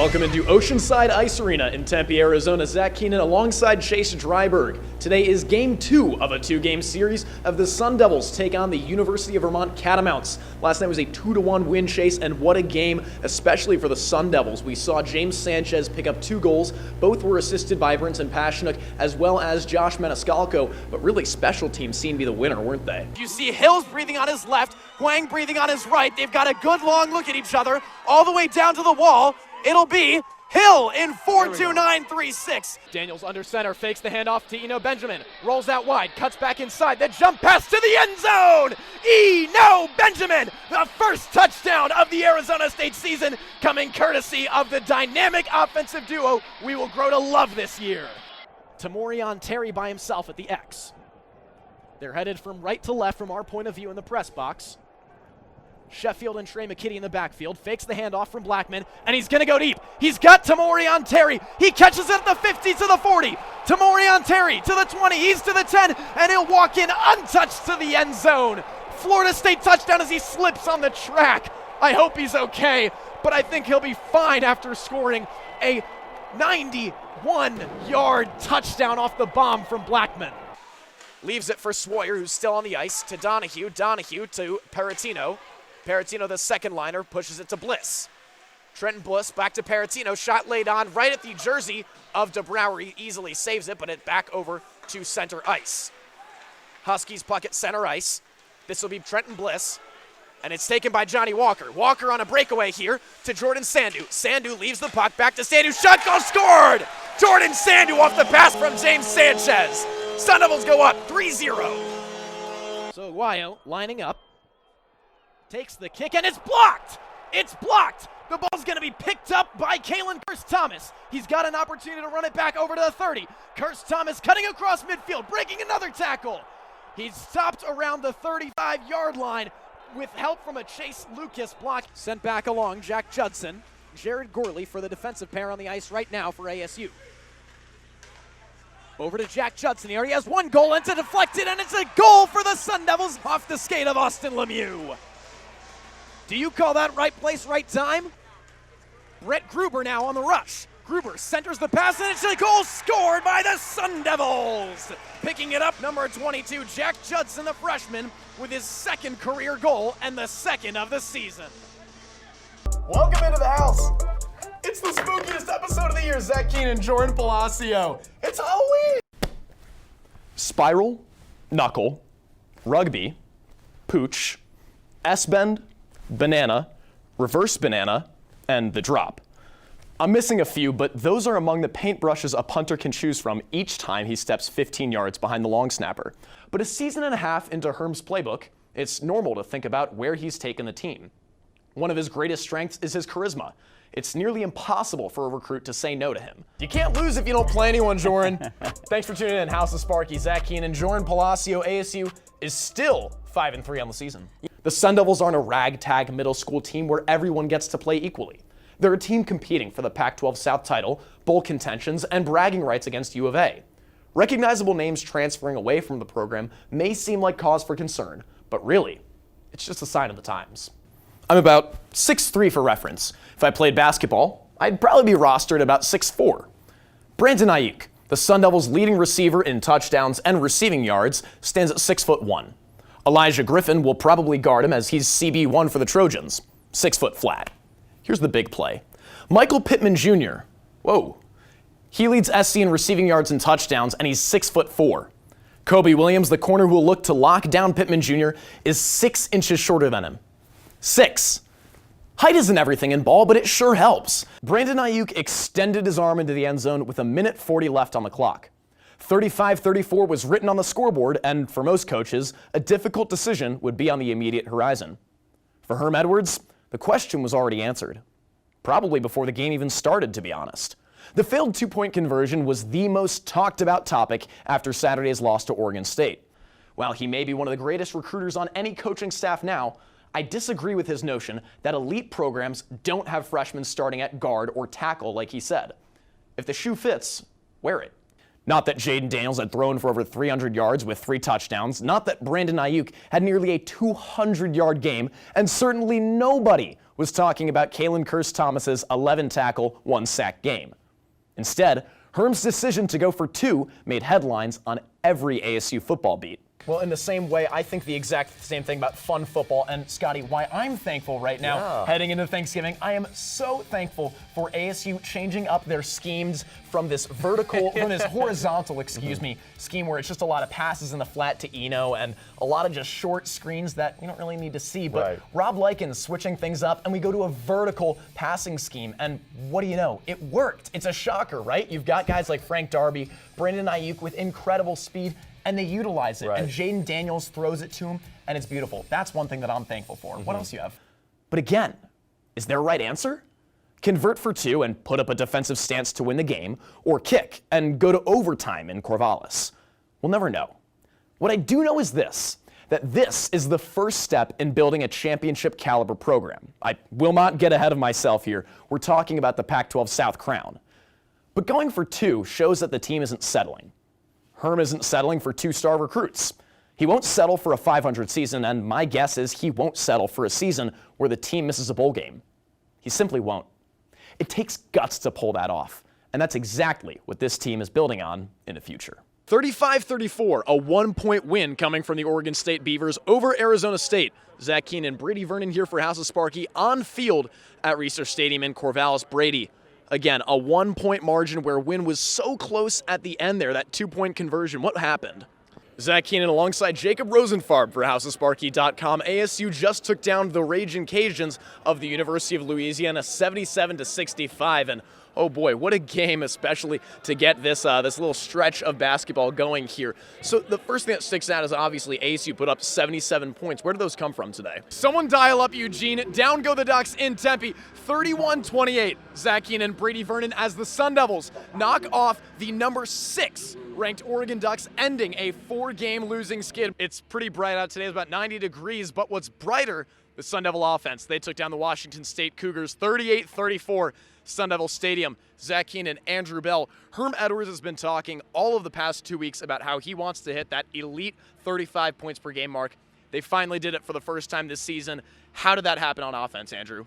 Welcome into Oceanside Ice Arena in Tempe, Arizona. Zach Keenan alongside Chase Dryberg. Today is Game 2 of a 2-game series of the Sun Devils take on the University of Vermont Catamounts. Last night was a 2-1 win, Chase, and what a game, especially for the Sun Devils. We saw James Sanchez pick up 2 goals. Both were assisted by Brinson Pasichnuk as well as Josh Maniscalco, but really special teams seemed to be the winner, weren't they? You see Hills breathing on his left, Huang breathing on his right. They've got a good long look at each other all the way down to the wall. It'll be Hill in 4-2-9-3-6. Daniels under center, fakes the handoff to Eno Benjamin, rolls out wide, cuts back inside, then jump pass to the end zone! Eno Benjamin, the first touchdown of the Arizona State season, coming courtesy of the dynamic offensive duo we will grow to love this year. Tamorian Terry by himself at the X. They're headed from right to left from our point of view in the press box. Sheffield and Trey McKitty in the backfield, fakes the handoff from Blackman, and he's going to go deep. He's got Tamorian Terry. He catches it at the 50 to the 40. Tamorian Terry to the 20, he's to the 10, and he'll walk in untouched to the end zone. Florida State touchdown as he slips on the track. I hope he's okay, but I think he'll be fine after scoring a 91-yard touchdown off the bomb from Blackman. Leaves it for Swoyer, who's still on the ice, to Donahue. Donahue to Peratino. Peratino, the second liner, pushes it to Bliss. Trenton Bliss back to Peratino. Shot laid on right at the jersey of DeBrouwer. He easily saves it, but it back over to center ice. Huskies puck at center ice. This will be Trenton Bliss, and it's taken by Johnny Walker. Walker on a breakaway here to Jordan Sandu. Sandu leaves the puck back to Sandu. Shot goal scored! Jordan Sandu off the pass from James Sanchez. Sun Devils go up 3-0. So Aguayo lining up. Takes the kick, and it's blocked! It's blocked! The ball's going to be picked up by Kalen Thomas. He's got an opportunity to run it back over to the 30. Thomas cutting across midfield, breaking another tackle. He's stopped around the 35-yard line with help from a Chase Lucas block. Sent back along, Jack Judson. Jared Gorley for the defensive pair on the ice right now for ASU. Over to Jack Judson. He already has one goal, and it's deflected, and it's a goal for the Sun Devils off the skate of Austin Lemieux. Do you call that right place, right time? Brett Gruber now on the rush. Gruber centers the pass, and it's a goal scored by the Sun Devils. Picking it up, number 22, Jack Judson, the freshman, with his second career goal and the second of the season. Welcome into the house. It's the spookiest episode of the year. Zach Keenan, Jordan Palacio. It's Halloween. Spiral, knuckle, rugby, pooch, S-bend, banana, reverse banana, and the drop. I'm missing a few, but those are among the paintbrushes a punter can choose from each time he steps 15 yards behind the long snapper. But a season and a half into Herm's playbook, it's normal to think about where he's taken the team. One of his greatest strengths is his charisma. It's nearly impossible for a recruit to say no to him. You can't lose if you don't play anyone, Jordan. Thanks for tuning in, House of Sparky. Zach Keenan, Jordan Palacio, ASU is still 5-3 on the season. The Sun Devils aren't a ragtag middle school team where everyone gets to play equally. They're a team competing for the Pac-12 South title, bowl contentions, and bragging rights against U of A. Recognizable names transferring away from the program may seem like cause for concern, but really, it's just a sign of the times. I'm about 6'3" for reference. If I played basketball, I'd probably be rostered about 6'4". Brandon Ayuk, the Sun Devils' leading receiver in touchdowns and receiving yards, stands at 6'1". Elijah Griffin will probably guard him as he's CB1 for the Trojans, 6 foot flat. Here's the big play. Michael Pittman Jr., whoa. He leads SC in receiving yards and touchdowns, and he's 6'4". Kobe Williams, the corner who will look to lock down Pittman Jr., is 6 inches shorter than him. 6. Height isn't everything in ball, but it sure helps. Brandon Ayuk extended his arm into the end zone with a minute 40 left on the clock. 35-34 was written on the scoreboard, and for most coaches, a difficult decision would be on the immediate horizon. For Herm Edwards, the question was already answered. Probably before the game even started, to be honest. The failed 2-point conversion was the most talked about topic after Saturday's loss to Oregon State. While he may be one of the greatest recruiters on any coaching staff now, I disagree with his notion that elite programs don't have freshmen starting at guard or tackle like he said. If the shoe fits, wear it. Not that Jaden Daniels had thrown for over 300 yards with 3 touchdowns, not that Brandon Ayuk had nearly a 200-yard game, and certainly nobody was talking about Kalen Kearse-Thomas's 11-tackle, 1-sack game. Instead, Herm's decision to go for 2 made headlines on every ASU football beat. Well, in the same way, I think the exact same thing about fun football. And Scotty, why I'm thankful right now, heading into Thanksgiving, I am so thankful for ASU changing up their schemes from this horizontal, scheme where it's just a lot of passes in the flat to Eno and a lot of just short screens that you don't really need to see. But Rob Likens switching things up, and we go to a vertical passing scheme. And what do you know? It worked. It's a shocker, right? You've got guys like Frank Darby, Brandon Ayuk with incredible speed, and they utilize it. And Jaden Daniels throws it to him, and it's beautiful. That's one thing that I'm thankful for. What else do you have? But again, is there a right answer? Convert for 2 and put up a defensive stance to win the game, or kick and go to overtime in Corvallis? We'll never know. What I do know is this, that this is the first step in building a championship caliber program. I will not get ahead of myself here. We're talking about the Pac-12 South crown. But going for 2 shows that the team isn't settling. Herm isn't settling for 2-star recruits. He won't settle for a 500 season, and my guess is he won't settle for a season where the team misses a bowl game. He simply won't. It takes guts to pull that off, and that's exactly what this team is building on in the future. 35-34, a 1-point win coming from the Oregon State Beavers over Arizona State. Zach Keenan, Brady Vernon here for House of Sparky on field at Reser Stadium in Corvallis. Brady, again, a 1-point margin where Wynn was so close at the end there, that 2-point conversion. What happened? Zach Keenan alongside Jacob Rosenfarb for HouseOfSparky.com. ASU just took down the Ragin' Cajuns of the University of Louisiana 77-65, and oh boy, what a game, especially to get this this little stretch of basketball going here. So the first thing that sticks out is obviously ASU put up 77 points. Where did those come from today? Someone dial up Eugene. Down go the Ducks in Tempe. 31-28. Zach Keenan and Brady Vernon as the Sun Devils knock off the number 6 ranked Oregon Ducks, ending a 4-game losing skid. It's pretty bright out today. It's about 90 degrees, but what's brighter, the Sun Devil offense. They took down the Washington State Cougars 38-34. Sun Devil Stadium. Zach Keenan, Andrew Bell. Herm Edwards has been talking all of the past 2 weeks about how he wants to hit that elite 35 points per game mark. They finally did it for the first time this season. How did that happen on offense, Andrew?